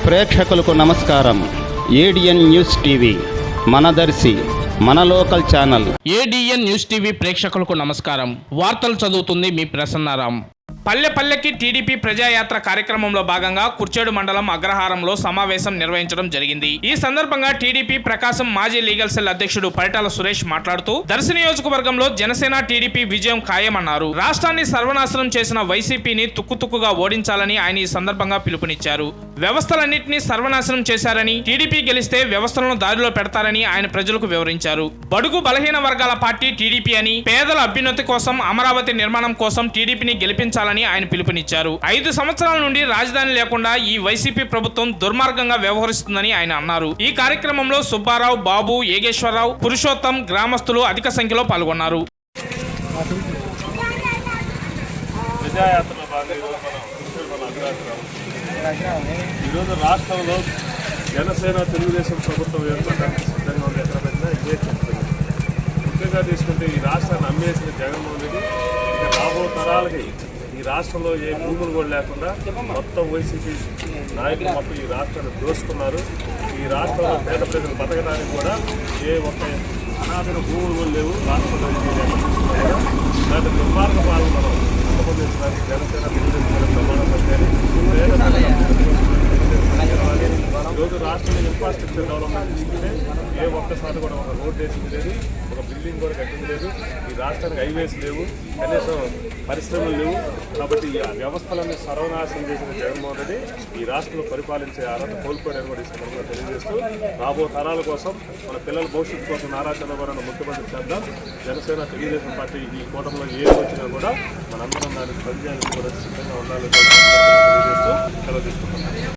ప్రేక్షకులకు నమస్కారం. ADN news TV మనదర్శి మన local channel. ADN news TV ప్రేక్షకులకు నమస్కారం. వార్తలు చదువుతుంది మీ ప్రసన్నారాం. పల్లె పల్లెకి టీడీపీ ప్రజాయాత్ర కార్యక్రమంలో భాగంగా కుర్చేడు మండలం అగ్రహారంలో సమావేశం నిర్వహించడం జరిగింది. ఈ సందర్భంగా టీడీపీ ప్రకాశం మాజీ లీగల్ సెల్ అధ్యక్షుడు పరిటాల సురేష్ మాట్లాడుతూ దర్శి నియోజకవర్గంలో జనసేన టీడీపీ విజయం ఖాయమన్నారు. రాష్ట్రాన్ని సర్వనాశనం చేసిన వైసీపీని తుక్కుతుక్కుగా ఓడించాలని ఆయన ఈ సందర్భంగా పిలుపునిచ్చారు. వ్యవస్థలన్నింటినీ సర్వనాశనం చేశారని, టీడీపీ గెలిస్తే వ్యవస్థలను దారిలో పెడతారని ఆయన ప్రజలకు వివరించారు. బడుగు బలహీన వర్గాల పార్టీ టీడీపీ అని, పేదల అభ్యున్నతి కోసం, అమరావతి నిర్మాణం కోసం టీడీపీని గెలిపించాలని ఆయన పిలుపునిచ్చారు. 5 సంవత్సరాల నుండి రాజధాని లేకుండా ఈ వైసీపీ ప్రభుత్వం దుర్మార్గంగా వ్యవహరిస్తుందని ఆయన అన్నారు. ఈ కార్యక్రమంలో సుబ్బారావు, బాబు, యేగేశ్వరరావు, పురుషోత్తం, గ్రామస్తులు అధిక సంఖ్యలో పాల్గొన్నారు. ఈరోజు రాష్ట్రంలో జనసేన తెలుగుదేశం ప్రభుత్వం ఏర్పడడానికి సిద్ధంగా ఉంది. ఎక్కడ పెట్టినా ఇదే చెప్తుంది. ముఖ్యంగా తీసుకుంటే ఈ రాష్ట్రాన్ని అమ్మేసిన జగన్మోహన్ రెడ్డి ఇక రాబో తరాలకి ఈ రాష్ట్రంలో ఏ భూములు కూడా లేకుండా మొత్తం వైసీపీ నాయకులు మొత్తం ఈ రాష్ట్రాన్ని దోసుకున్నారు. ఈ రాష్ట్రంలో పేద ప్రజలు బతకడానికి కూడా ఏ ఒక్క అనాథన భూములు కూడా లేవు. రాష్ట్రంలో ఇలాంటి దుర్మార్గ పాలన మనం అంతమందించడానికి జనసేన తెలుగుదేశం ప్రమాణం పెట్టాలి. ఈరోజు రాష్ట్రంలో ఇన్ఫ్రాస్ట్రక్చర్ డెవలప్మెంట్ తీసుకుంటే ఏ ఒక్కసారి కూడా ఒక రోడ్ వేసింది లేదు, ఒక బిల్డింగ్ కూడా కట్టింది లేదు. ఈ రాష్ట్రానికి హైవేస్ లేవు, కనీసం పరిశ్రమలు లేవు. కాబట్టి ఈ వ్యవస్థలన్నీ సర్వనాశనం చేసిన జగన్మోహన్ రెడ్డి ఈ రాష్ట్రంలో పరిపాలించే అర్హత కోల్పోయారని కూడా ఈ సందర్భంగా తెలియజేస్తూ రాబో తరాల కోసం, మన పిల్లల భవిష్యత్తు కోసం నారా చంద్రబాబు ముఖ్యమంత్రి చేద్దాం. జనసేన తెలుగుదేశం పార్టీ ఈ కూటమిలో ఏది వచ్చినా కూడా మనందరం దానికి పనిచేయాలని కూడా సిద్ధంగా ఉండాలని తెలియజేస్తూ సెలవు తీసుకుంటున్నాం.